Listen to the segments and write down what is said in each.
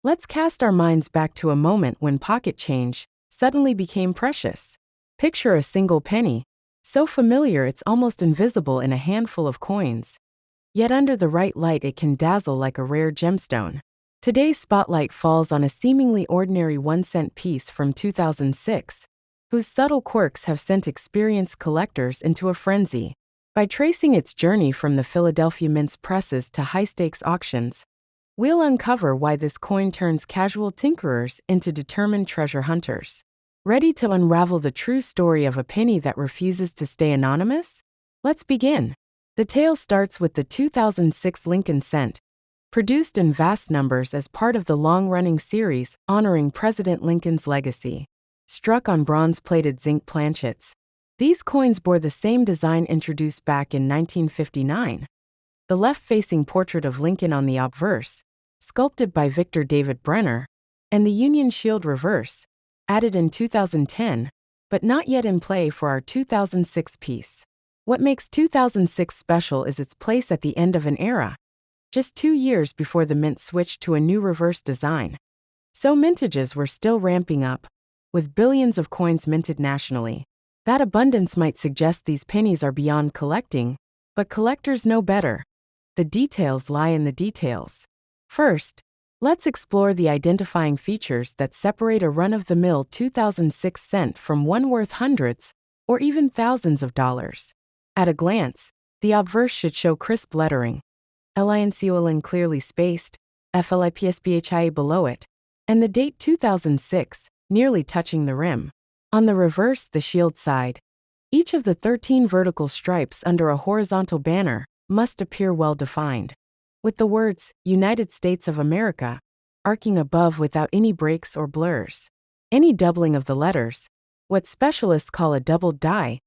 Let's cast our minds back to a moment when pocket change suddenly became precious. Picture a single penny, so familiar it's almost invisible in a handful of coins. Yet under the right light it can dazzle like a rare gemstone. Today's spotlight falls on a seemingly ordinary 1-cent piece from 2006, whose subtle quirks have sent experienced collectors into a frenzy. By tracing its journey from the Philadelphia Mint's presses to high-stakes auctions, we'll uncover why this coin turns casual tinkerers into determined treasure hunters. Ready to unravel the true story of a penny that refuses to stay anonymous? Let's begin. The tale starts with the 2006 Lincoln cent, produced in vast numbers as part of the long-running series honoring President Lincoln's legacy. Struck on bronze-plated zinc planchets, these coins bore the same design introduced back in 1959. The left-facing portrait of Lincoln on the obverse, sculpted by Victor David Brenner, and the Union Shield reverse, added in 2010, but not yet in play for our 2006 piece. What makes 2006 special is its place at the end of an era, just 2 years before the mint switched to a new reverse design. So mintages were still ramping up, with billions of coins minted nationally. That abundance might suggest these pennies are beyond collecting, but collectors know better. The details lie in the details. First, let's explore the identifying features that separate a run-of-the-mill 2006 cent from one worth hundreds or even thousands of dollars. At a glance, the obverse should show crisp lettering, LINCOLN clearly spaced, FLIPSBHIA below it, and the date 2006, nearly touching the rim. On the reverse, the shield side, each of the 13 vertical stripes under a horizontal banner must appear well-defined, with the words, United States of America, arcing above without any breaks or blurs. Any doubling of the letters, what specialists call a doubled die,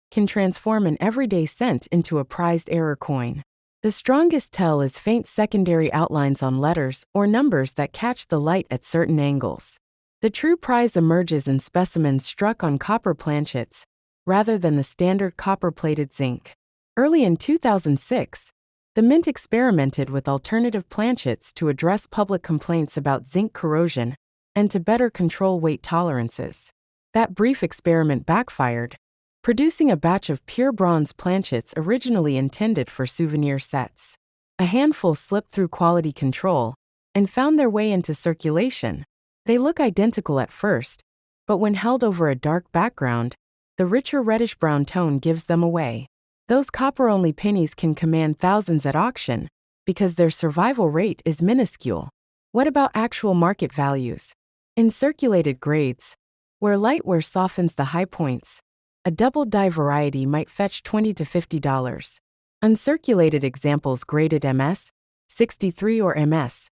can transform an everyday cent into a prized error coin. The strongest tell is faint secondary outlines on letters or numbers that catch the light at certain angles. The true prize emerges in specimens struck on copper planchets, rather than the standard copper-plated zinc. Early in 2006, the Mint experimented with alternative planchets to address public complaints about zinc corrosion and to better control weight tolerances. That brief experiment backfired, producing a batch of pure bronze planchets originally intended for souvenir sets. A handful slipped through quality control and found their way into circulation. They look identical at first, but when held over a dark background, the richer reddish-brown tone gives them away. Those copper-only pennies can command thousands at auction because their survival rate is minuscule. What about actual market values? In circulated grades, where light wear softens the high points, a double die variety might fetch $20 to $50. Uncirculated examples graded MS, 63 or MS,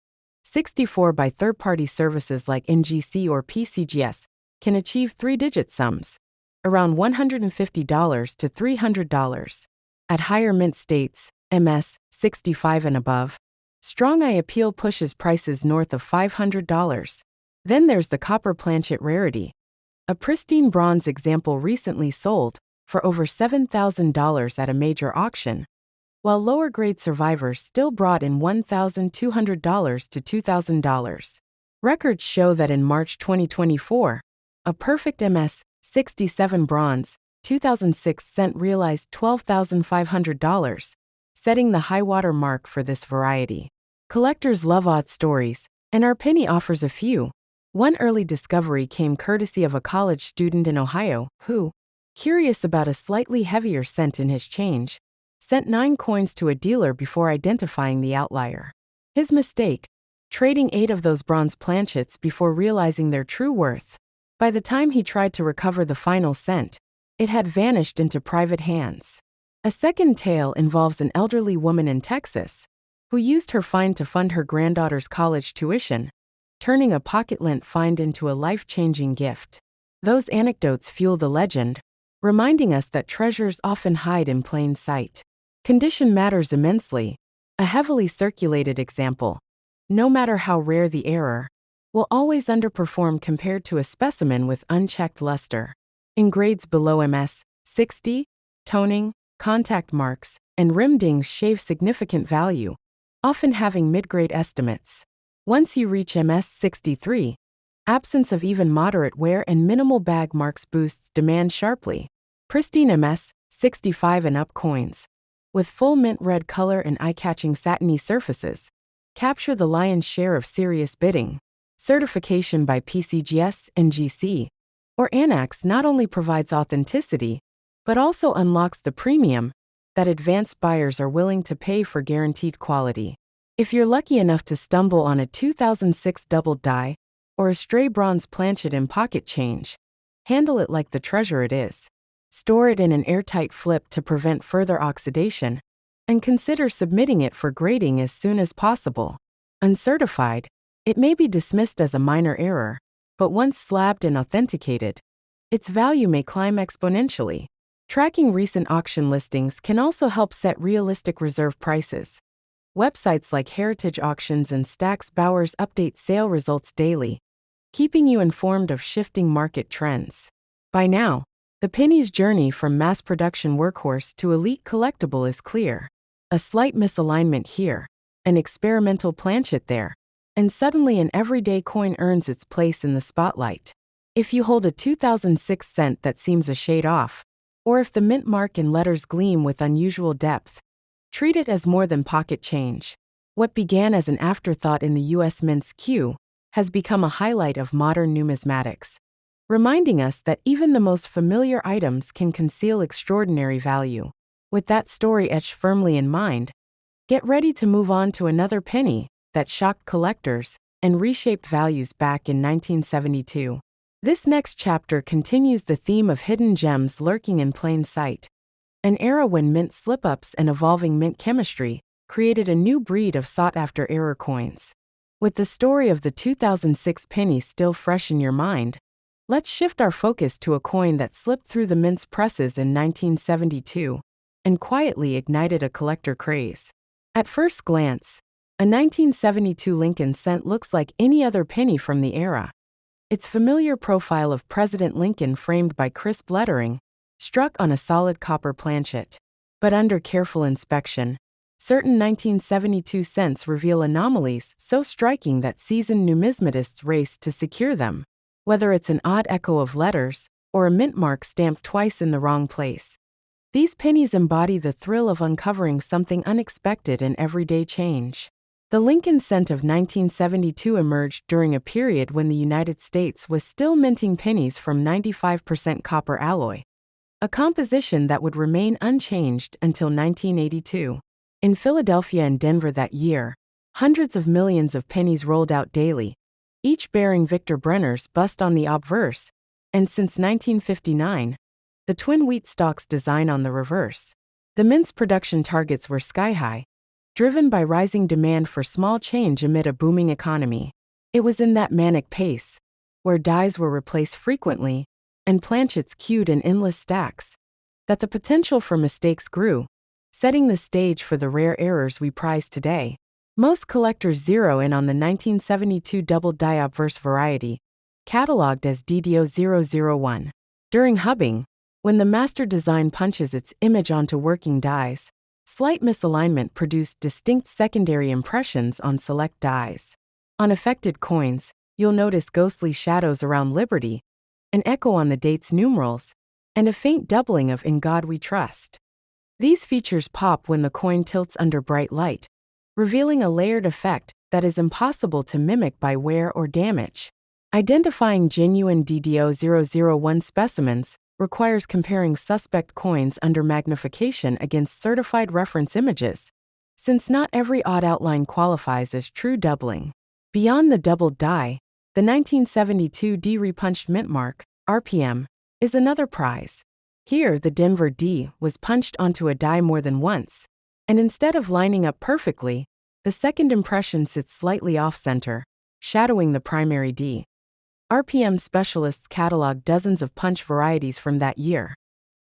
64 by third-party services like NGC or PCGS can achieve 3-digit sums, around $150 to $300. At higher mint states, MS, 65 and above, strong eye appeal pushes prices north of $500. Then there's the copper planchet rarity. A pristine bronze example recently sold for over $7,000 at a major auction, while lower-grade survivors still brought in $1,200 to $2,000. Records show that in March 2024, a perfect MS 67 bronze 2006 cent realized $12,500, setting the high-water mark for this variety. Collectors love odd stories, and our penny offers a few. One early discovery came courtesy of a college student in Ohio who, curious about a slightly heavier cent in his change, sent 9 coins to a dealer before identifying the outlier. His mistake, trading 8 of those bronze planchets before realizing their true worth. By the time he tried to recover the final cent, it had vanished into private hands. A second tale involves an elderly woman in Texas who used her find to fund her granddaughter's college tuition, turning a pocket-lint find into a life-changing gift. Those anecdotes fuel the legend, reminding us that treasures often hide in plain sight. Condition matters immensely. A heavily circulated example, no matter how rare the error, will always underperform compared to a specimen with unchecked luster. In grades below MS 60, toning, contact marks, and rim dings shave significant value, often having mid-grade estimates. Once you reach MS63, absence of even moderate wear and minimal bag marks boosts demand sharply. Pristine MS65 and up coins, with full mint red color and eye-catching satiny surfaces, capture the lion's share of serious bidding. Certification by PCGS and GC, or ANAX, not only provides authenticity, but also unlocks the premium that advanced buyers are willing to pay for guaranteed quality. If you're lucky enough to stumble on a 2006 doubled die or a stray bronze planchet in pocket change, handle it like the treasure it is. Store it in an airtight flip to prevent further oxidation, and consider submitting it for grading as soon as possible. Uncertified, it may be dismissed as a minor error, but once slabbed and authenticated, its value may climb exponentially. Tracking recent auction listings can also help set realistic reserve prices. Websites like Heritage Auctions and Stack's Bowers update sale results daily, keeping you informed of shifting market trends. By now, the penny's journey from mass production workhorse to elite collectible is clear. A slight misalignment here, an experimental planchet there, and suddenly an everyday coin earns its place in the spotlight. If you hold a 2006 cent that seems a shade off, or if the mint mark and letters gleam with unusual depth, treat it as more than pocket change. What began as an afterthought in the U.S. Mint's queue has become a highlight of modern numismatics, reminding us that even the most familiar items can conceal extraordinary value. With that story etched firmly in mind, get ready to move on to another penny that shocked collectors and reshaped values back in 1972. This next chapter continues the theme of hidden gems lurking in plain sight, an era when mint slip-ups and evolving mint chemistry created a new breed of sought-after error coins. With the story of the 2006 penny still fresh in your mind, let's shift our focus to a coin that slipped through the mint's presses in 1972 and quietly ignited a collector craze. At first glance, a 1972 Lincoln cent looks like any other penny from the era. Its familiar profile of President Lincoln framed by crisp lettering, struck on a solid copper planchet. But under careful inspection, certain 1972 cents reveal anomalies so striking that seasoned numismatists race to secure them. Whether it's an odd echo of letters or a mint mark stamped twice in the wrong place, these pennies embody the thrill of uncovering something unexpected in everyday change. The Lincoln cent of 1972 emerged during a period when the United States was still minting pennies from 95% copper alloy, a composition that would remain unchanged until 1982. In Philadelphia and Denver that year, hundreds of millions of pennies rolled out daily, each bearing Victor Brenner's bust on the obverse, and since 1959, the twin wheat stalks design on the reverse. The mint's production targets were sky-high, driven by rising demand for small change amid a booming economy. It was in that manic pace, where dies were replaced frequently and planchets queued in endless stacks, that the potential for mistakes grew, setting the stage for the rare errors we prize today. Most collectors zero in on the 1972 double die obverse variety, cataloged as DDO001. During hubbing, when the master design punches its image onto working dies, slight misalignment produced distinct secondary impressions on select dies. On affected coins, you'll notice ghostly shadows around Liberty, an echo on the date's numerals, and a faint doubling of In God We Trust. These features pop when the coin tilts under bright light, revealing a layered effect that is impossible to mimic by wear or damage. Identifying genuine DDO001 specimens requires comparing suspect coins under magnification against certified reference images, since not every odd outline qualifies as true doubling. Beyond the doubled die, the 1972 D repunched mint mark, RPM, is another prize. Here, the Denver D was punched onto a die more than once, and instead of lining up perfectly, the second impression sits slightly off-center, shadowing the primary D. RPM specialists catalog dozens of punch varieties from that year,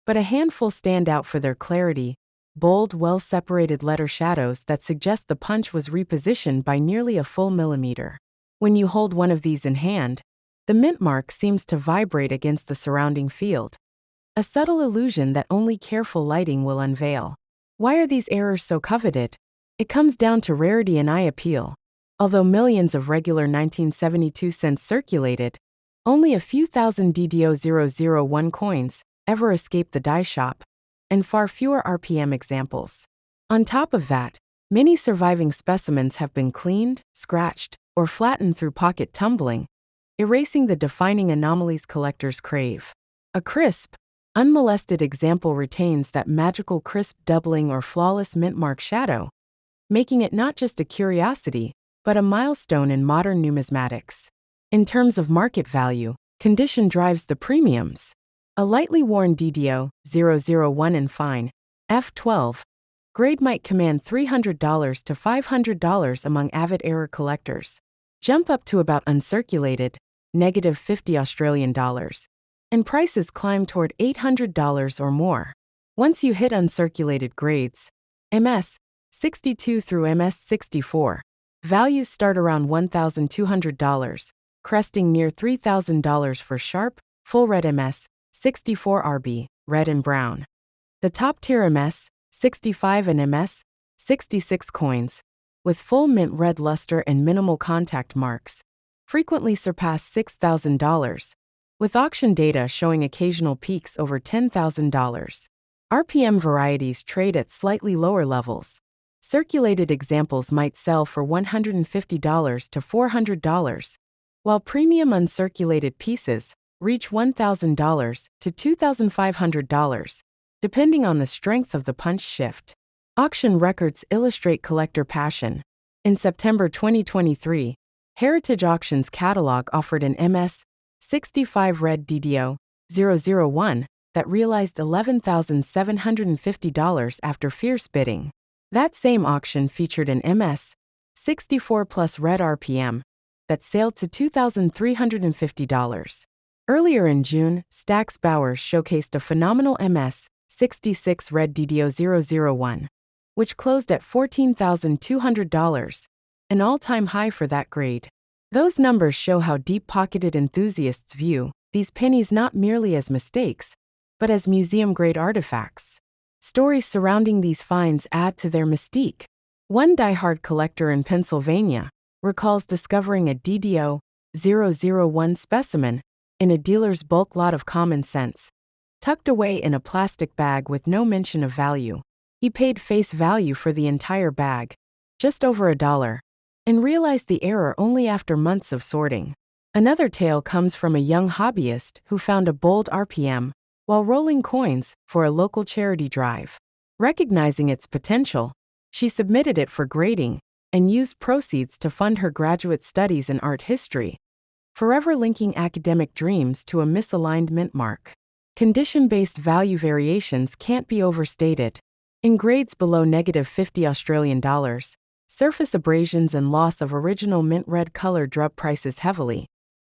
but a handful stand out for their clarity, bold, well-separated letter shadows that suggest the punch was repositioned by nearly a full millimeter. When you hold one of these in hand, the mint mark seems to vibrate against the surrounding field, a subtle illusion that only careful lighting will unveil. Why are these errors so coveted? It comes down to rarity and eye appeal. Although millions of regular 1972 cents circulated, only a few thousand DDO001 coins ever escaped the die shop, and far fewer RPM examples. On top of that, many surviving specimens have been cleaned, scratched, or flattened through pocket tumbling, erasing the defining anomalies collectors crave. A crisp, unmolested example retains that magical crisp doubling or flawless mint mark shadow, making it not just a curiosity, but a milestone in modern numismatics. In terms of market value, condition drives the premiums. A lightly worn DDO-001 in fine, F12, grade might command $300 to $500 among avid error collectors. Jump up to about uncirculated, -50 Australian dollars, and prices climb toward $800 or more. Once you hit uncirculated grades, MS 62 through MS 64, values start around $1,200, cresting near $3,000 for sharp, full red MS 64 RB, red and brown. The top-tier MS 65 and MS 66 coins, with full mint red luster and minimal contact marks, frequently surpass $6,000, with auction data showing occasional peaks over $10,000. RPM varieties trade at slightly lower levels. Circulated examples might sell for $150 to $400, while premium uncirculated pieces reach $1,000 to $2,500, depending on the strength of the punch shift. Auction records illustrate collector passion. In September 2023, Heritage Auctions catalog offered an MS 65 red DDO-001 that realized $11,750 after fierce bidding. That same auction featured an MS 64 plus red RPM that sailed to $2,350. Earlier in June, Stax Bowers showcased a phenomenal MS 66 red DDO-001, which closed at $14,200, an all-time high for that grade. Those numbers show how deep-pocketed enthusiasts view these pennies not merely as mistakes, but as museum-grade artifacts. Stories surrounding these finds add to their mystique. One diehard collector in Pennsylvania recalls discovering a DDO-001 specimen in a dealer's bulk lot of common sense, tucked away in a plastic bag with no mention of value. He paid face value for the entire bag, just over $1, and realized the error only after months of sorting. Another tale comes from a young hobbyist who found a bold RPM while rolling coins for a local charity drive. Recognizing its potential, she submitted it for grading and used proceeds to fund her graduate studies in art history, forever linking academic dreams to a misaligned mint mark. Condition-based value variations can't be overstated. In grades below -50 Australian dollars, surface abrasions and loss of original mint red color drop prices heavily.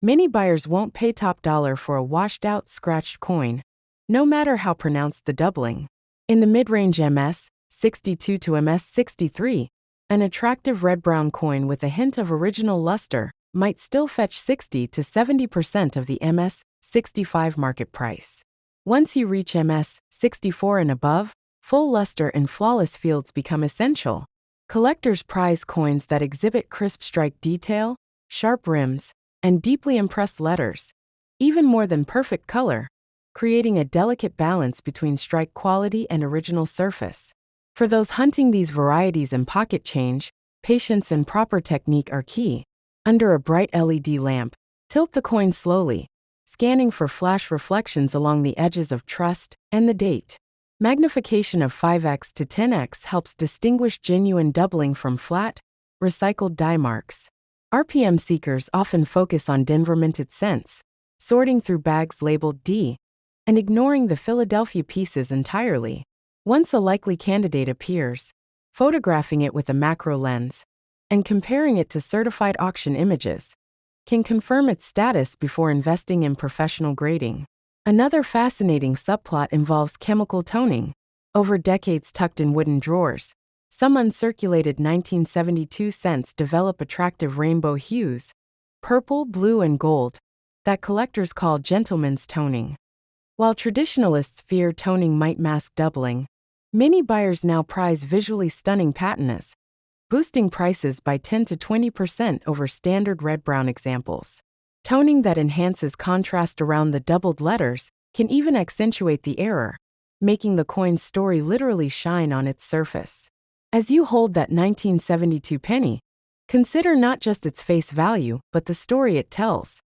Many buyers won't pay top dollar for a washed-out, scratched coin, no matter how pronounced the doubling. In the mid-range MS 62 to MS 63, an attractive red-brown coin with a hint of original luster might still fetch 60 to 70% of the MS 65 market price. Once you reach MS 64 and above, full luster and flawless fields become essential. Collectors prize coins that exhibit crisp strike detail, sharp rims, and deeply impressed letters, even more than perfect color, creating a delicate balance between strike quality and original surface. For those hunting these varieties in pocket change, patience and proper technique are key. Under a bright LED lamp, tilt the coin slowly, scanning for flash reflections along the edges of trust and the date. Magnification of 5x to 10x helps distinguish genuine doubling from flat, recycled die marks. RPM seekers often focus on Denver minted cents, sorting through bags labeled D, and ignoring the Philadelphia pieces entirely. Once a likely candidate appears, photographing it with a macro lens and comparing it to certified auction images can confirm its status before investing in professional grading. Another fascinating subplot involves chemical toning. Over decades tucked in wooden drawers, some uncirculated 1972 cents develop attractive rainbow hues, purple, blue, and gold, that collectors call gentleman's toning. While traditionalists fear toning might mask doubling, many buyers now prize visually stunning patinas, boosting prices by 10 to 20% over standard red-brown examples. Toning that enhances contrast around the doubled letters can even accentuate the error, making the coin's story literally shine on its surface. As you hold that 1972 penny, consider not just its face value, but the story it tells.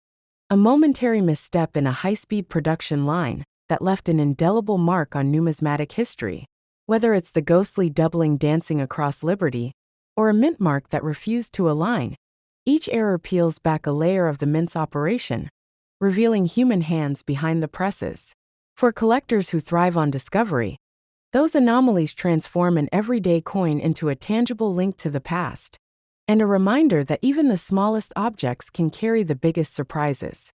A momentary misstep in a high-speed production line that left an indelible mark on numismatic history. Whether it's the ghostly doubling dancing across Liberty, or a mint mark that refused to align, each error peels back a layer of the mint's operation, revealing human hands behind the presses. For collectors who thrive on discovery, those anomalies transform an everyday coin into a tangible link to the past, and a reminder that even the smallest objects can carry the biggest surprises.